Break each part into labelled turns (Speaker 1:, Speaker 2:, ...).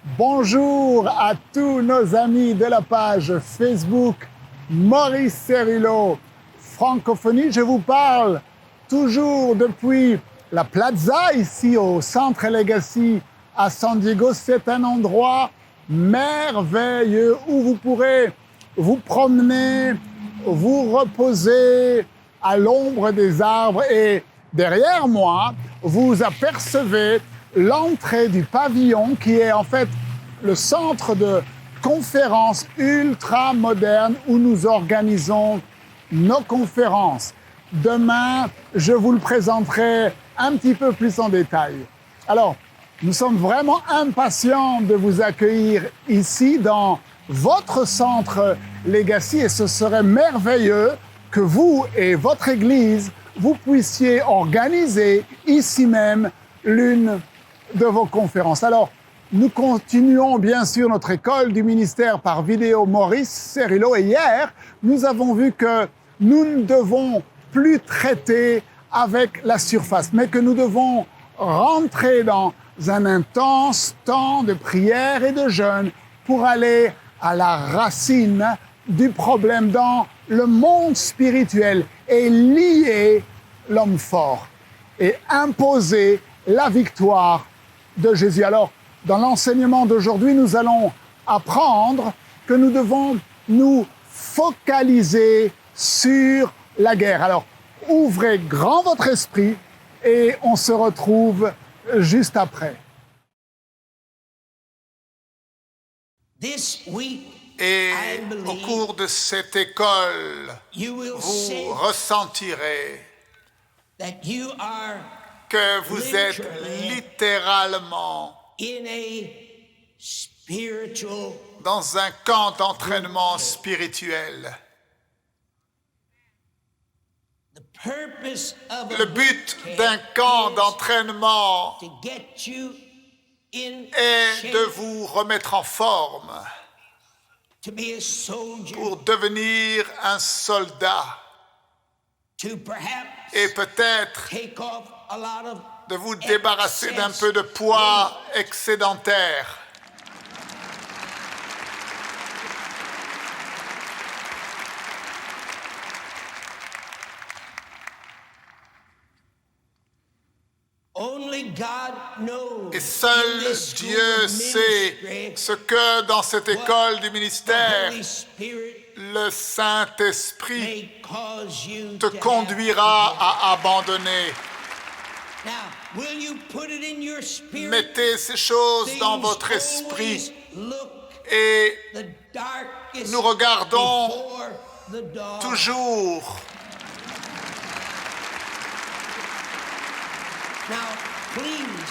Speaker 1: Bonjour à tous nos amis de la page Facebook Maurice Cerullo Francophonie. Je vous parle toujours depuis la Plaza, ici au Centre Legacy à San Diego. C'est un endroit merveilleux où vous pourrez vous promener, vous reposer à l'ombre des arbres et derrière moi, vous apercevez l'entrée du pavillon qui est en fait le centre de conférences ultra moderne où nous organisons nos conférences. Demain, je vous le présenterai un petit peu plus en détail. Alors, nous sommes vraiment impatients de vous accueillir ici dans votre centre Legacy et ce serait merveilleux que vous et votre Église, vous puissiez organiser ici même l'une de vos conférences. Alors, nous continuons bien sûr notre école du ministère par vidéo Maurice Cerullo et hier, nous avons vu que nous ne devons plus traiter avec la surface, mais que nous devons rentrer dans un intense temps de prière et de jeûne pour aller à la racine du problème dans le monde spirituel et lier l'homme fort et imposer la victoire de Jésus. Alors, dans l'enseignement d'aujourd'hui, nous allons apprendre que nous devons nous focaliser sur la guerre. Alors, ouvrez grand votre esprit et on se retrouve juste après.
Speaker 2: Et au cours de cette école, vous ressentirez que vous êtes littéralement dans un camp d'entraînement spirituel. Le but d'un camp d'entraînement est de vous remettre en forme pour devenir un soldat et peut-être de vous débarrasser d'un peu de poids excédentaire. Et seul Dieu sait ce que dans cette école du ministère, le Saint-Esprit te conduira à abandonner. Mettez ces choses dans votre esprit et nous regardons toujours.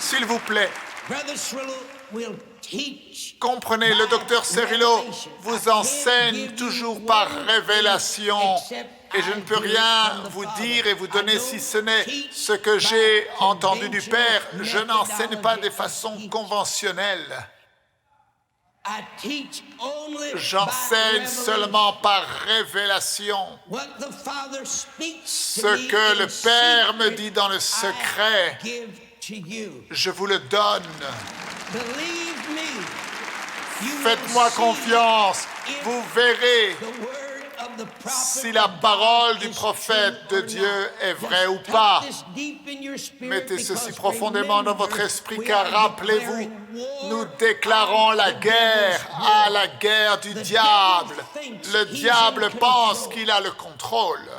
Speaker 2: S'il vous plaît, comprenez, le docteur Cerullo vous enseigne toujours par révélation et je ne peux rien vous dire et vous donner si ce n'est ce que j'ai entendu du Père. Je n'enseigne pas de façon conventionnelle. J'enseigne seulement par révélation. Ce que le Père me dit dans le secret, je vous le donne. Faites-moi confiance, vous verrez si la parole du prophète de Dieu est vraie ou pas. Mettez ceci profondément dans votre esprit, car rappelez-vous, nous déclarons la guerre à la guerre du diable. Le diable pense qu'il a le contrôle.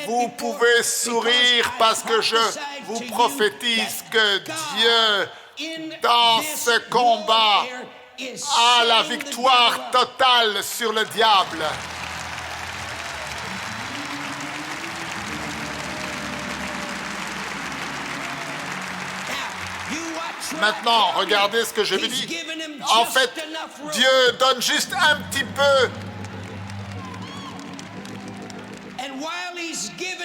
Speaker 2: Vous pouvez sourire parce que je vous prophétise que Dieu, dans ce combat, a la victoire totale sur le diable. Maintenant, regardez ce que je vous dis. En fait, Dieu donne juste un petit peu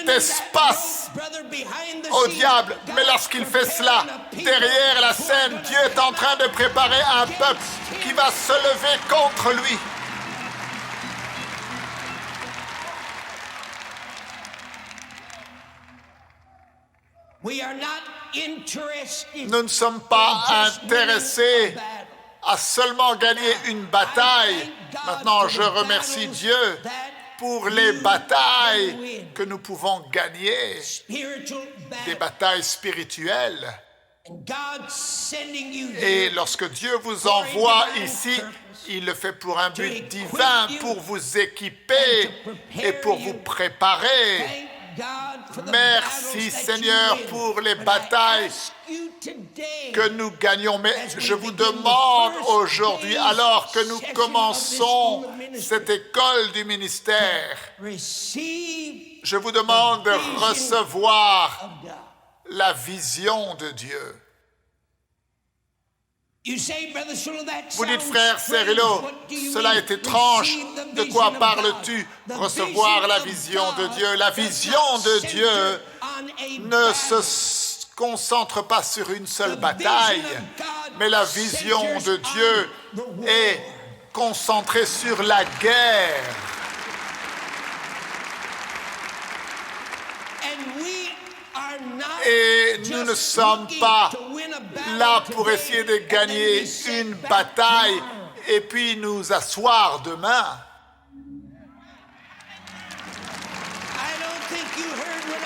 Speaker 2: d'espace au diable. Mais lorsqu'il fait cela, derrière la scène, Dieu est en train de préparer un peuple qui va se lever contre lui. Nous ne sommes pas intéressés à seulement gagner une bataille. Maintenant, je remercie Dieu pour les batailles que nous pouvons gagner, des batailles spirituelles. Et lorsque Dieu vous envoie ici, il le fait pour un but divin, pour vous équiper et pour vous préparer. Merci Seigneur pour les batailles que nous gagnons. Mais je vous demande aujourd'hui, alors que nous commençons cette école du ministère, je vous demande de recevoir la vision de Dieu. Vous dites, frère Cerullo, cela est étrange. De quoi parles-tu? Recevoir la vision de Dieu. La vision de Dieu ne se concentre pas sur une seule bataille, mais la vision de Dieu est concentrée sur la guerre. Et nous ne sommes pas là pour essayer de gagner une bataille et puis nous asseoir demain.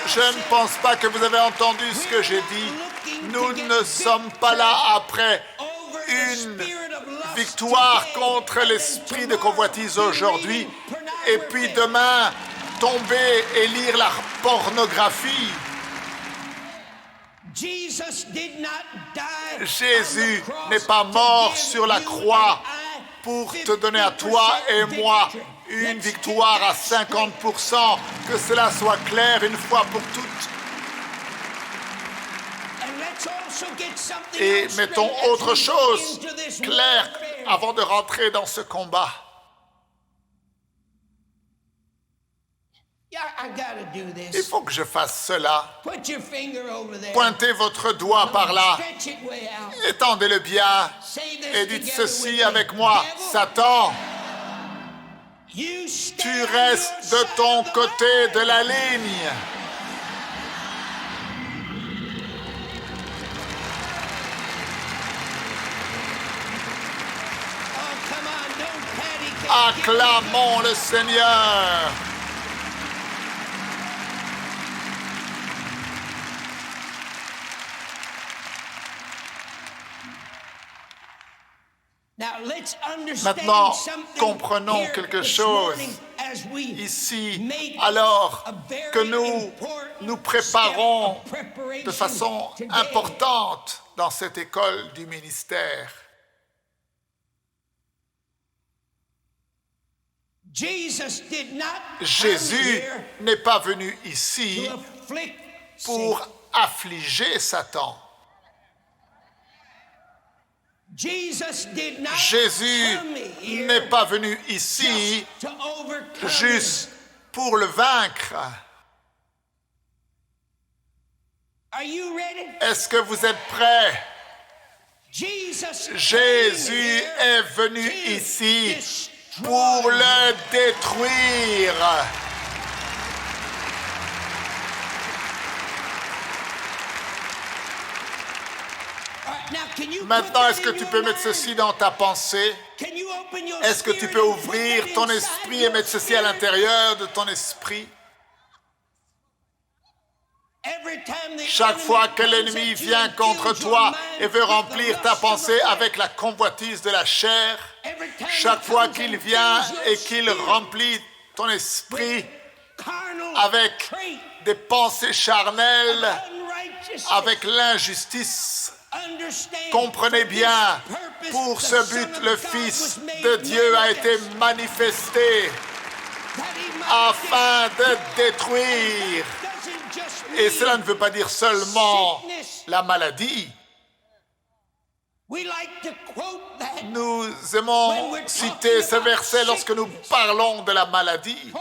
Speaker 2: Je ne pense pas que vous avez entendu ce que j'ai dit. Nous ne sommes pas là après une victoire contre l'esprit de convoitise aujourd'hui et puis demain tomber et lire la pornographie. Jésus n'est pas mort sur la croix pour te donner à toi et moi une victoire à 50%. Que cela soit clair une fois pour toutes. Et mettons autre chose claire avant de rentrer dans ce combat. Il faut que je fasse cela. Pointez votre doigt par là. Étendez-le bien et dites ceci avec moi. Satan, tu restes de ton côté de la ligne. Acclamons le Seigneur. Maintenant, comprenons quelque chose ici, alors que nous préparons de façon importante dans cette école du ministère. Jésus n'est pas venu ici pour affliger Satan. Jésus n'est pas venu ici juste pour le vaincre. Est-ce que vous êtes prêts? Jésus est venu ici pour le détruire. Maintenant, est-ce que tu peux mettre ceci dans ta pensée? Est-ce que tu peux ouvrir ton esprit et mettre ceci à l'intérieur de ton esprit? Chaque fois que l'ennemi vient contre toi et veut remplir ta pensée avec la convoitise de la chair, chaque fois qu'il vient et qu'il remplit ton esprit avec des pensées charnelles, avec l'injustice, comprenez bien, pour ce but, le Fils de Dieu a été manifesté afin de détruire. Et cela ne veut pas dire seulement la maladie. Nous aimons citer ce verset lorsque nous parlons de la maladie.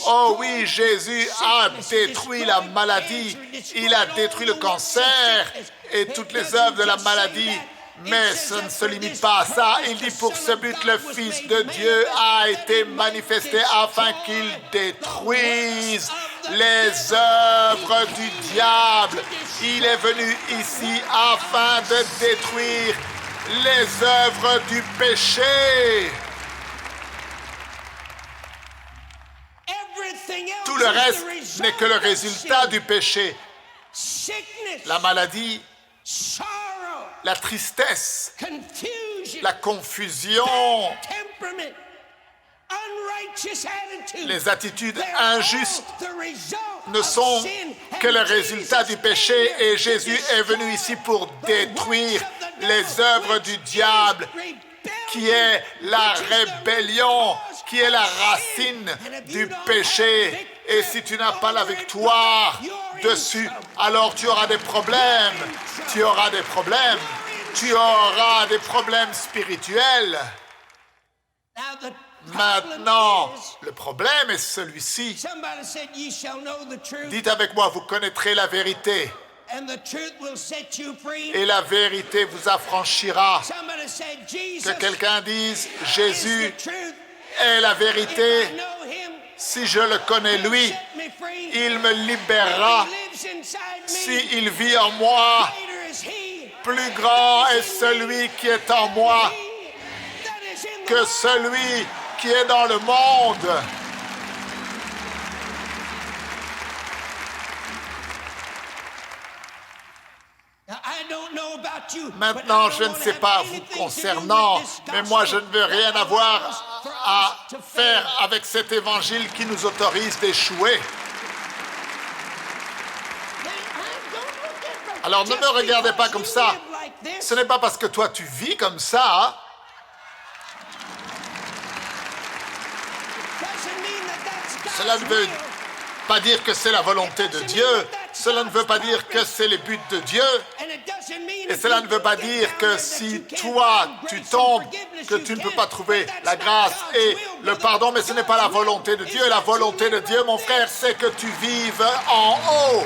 Speaker 2: Oh oui, Jésus a détruit la maladie. Il a détruit le cancer et toutes les œuvres de la maladie. Mais ça ne se limite pas à ça. Il dit pour ce but, le Fils de Dieu a été manifesté afin qu'il détruise les œuvres du diable. Il est venu ici afin de détruire les œuvres du péché. Tout le reste n'est que le résultat du péché. La maladie, la tristesse, la confusion, les attitudes injustes ne sont que le résultat du péché et Jésus est venu ici pour détruire les œuvres du diable, qui est la rébellion, qui est la racine du péché. Et si tu n'as pas la victoire dessus, alors tu auras des problèmes. Tu auras des problèmes. Tu auras des problèmes spirituels. Maintenant, le problème est celui-ci. Dites avec moi, vous connaîtrez la vérité. Et la vérité vous affranchira. Que quelqu'un dise, Jésus est la vérité. Si je le connais, lui, il me libérera. S'il vit en moi, plus grand est celui qui est en moi que celui qui est dans le monde. Maintenant, je ne sais pas vous concernant, mais moi, je ne veux rien avoir à faire avec cet évangile qui nous autorise d'échouer. Alors, ne me regardez pas comme ça. Ce n'est pas parce que toi, tu vis comme ça, hein? Cela ne veut pas dire que c'est la volonté de Dieu. Cela ne veut pas dire que c'est les buts de Dieu. Et cela ne veut pas dire que si toi, tu tombes, que tu ne peux pas trouver la grâce et le pardon, mais ce n'est pas la volonté de Dieu. La volonté de Dieu, mon frère, c'est que tu vives en haut.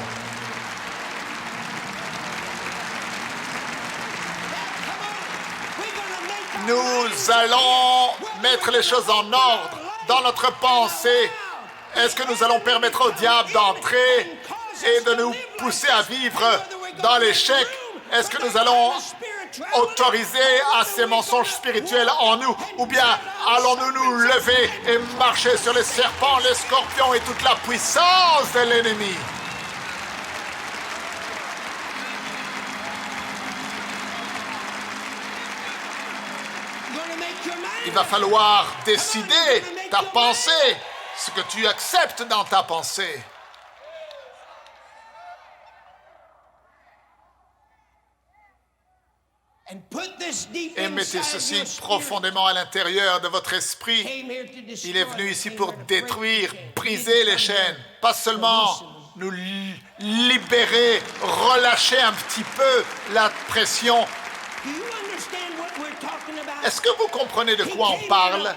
Speaker 2: Nous allons mettre les choses en ordre dans notre pensée. Est-ce que nous allons permettre au diable d'entrer et de nous pousser à vivre dans l'échec? Est-ce que nous allons autoriser à ces mensonges spirituels en nous? Ou bien allons-nous nous lever et marcher sur les serpents, les scorpions et toute la puissance de l'ennemi? Il va falloir décider ta pensée, ce que tu acceptes dans ta pensée. Et mettez ceci profondément à l'intérieur de votre esprit. Il est venu ici pour détruire, briser les chaînes. Pas seulement nous libérer, relâcher un petit peu la pression. Est-ce que vous comprenez de quoi on parle?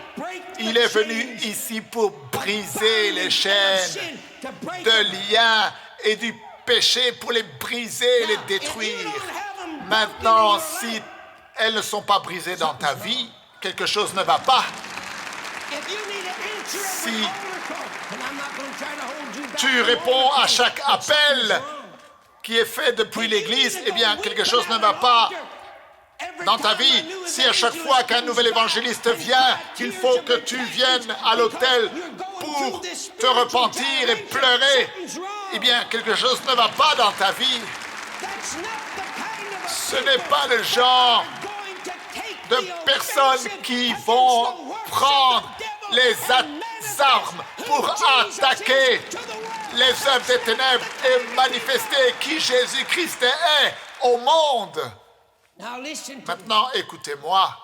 Speaker 2: Il est venu ici pour briser les chaînes de liens et du péché, pour les briser et les détruire. Maintenant, si elles ne sont pas brisées dans ta vie, quelque chose ne va pas. Si tu réponds à chaque appel qui est fait depuis l'Église, eh bien, quelque chose ne va pas dans ta vie. Si à chaque fois qu'un nouvel évangéliste vient, il faut que tu viennes à l'autel pour te repentir et pleurer, eh bien, quelque chose ne va pas dans ta vie. Ce n'est pas le genre de personnes qui vont prendre les armes pour attaquer les œuvres des ténèbres et manifester qui Jésus-Christ est au monde. Maintenant, écoutez-moi.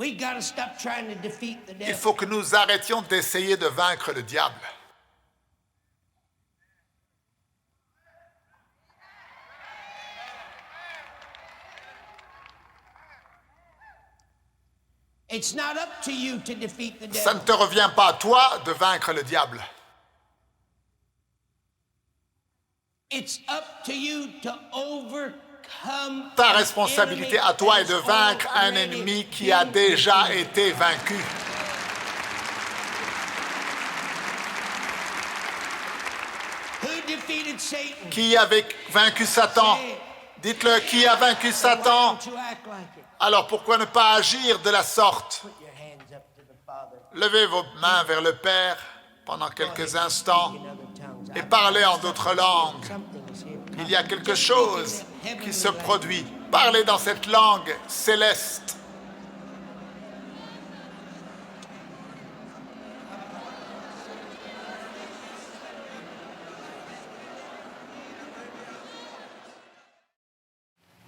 Speaker 2: Il faut que nous arrêtions d'essayer de vaincre le diable. Ça ne te revient pas à toi de vaincre le diable. Ta responsabilité à toi est de vaincre un ennemi qui a déjà été vaincu. Qui a vaincu Satan? Dites-le, qui a vaincu Satan? Alors pourquoi ne pas agir de la sorte? Levez vos mains vers le Père pendant quelques instants et parlez en d'autres langues. Il y a quelque chose qui se produit. Parlez dans cette langue céleste.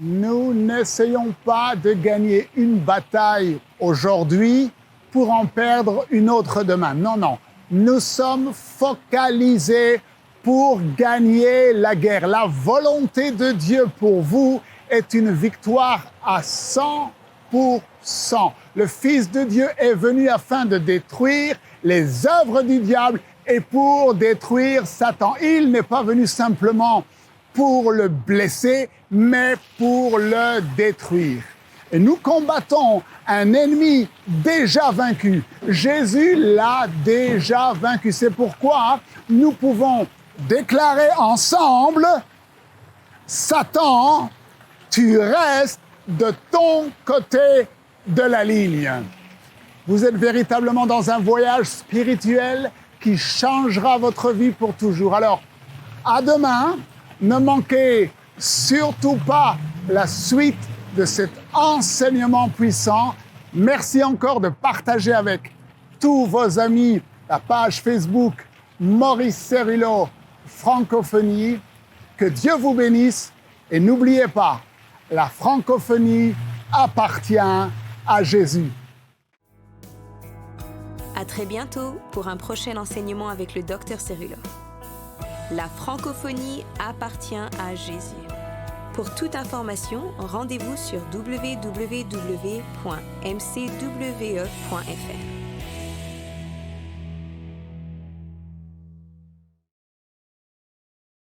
Speaker 1: Nous n'essayons pas de gagner une bataille aujourd'hui pour en perdre une autre demain. Non, non. Nous sommes focalisés pour gagner la guerre. La volonté de Dieu pour vous est une victoire à 100%. Le Fils de Dieu est venu afin de détruire les œuvres du diable et pour détruire Satan. Il n'est pas venu simplement pour le blesser, mais pour le détruire. Et nous combattons un ennemi déjà vaincu. Jésus l'a déjà vaincu. C'est pourquoi nous pouvons déclarer ensemble, Satan, tu restes de ton côté de la ligne. Vous êtes véritablement dans un voyage spirituel qui changera votre vie pour toujours. Alors, à demain. Ne manquez surtout pas la suite de cet enseignement puissant. Merci encore de partager avec tous vos amis la page Facebook Maurice Cerullo Francophonie. Que Dieu vous bénisse et n'oubliez pas, la francophonie appartient à Jésus.
Speaker 3: À très bientôt pour un prochain enseignement avec le Dr Cerullo. La francophonie appartient à Jésus. Pour toute information, rendez-vous sur www.mcwe.fr.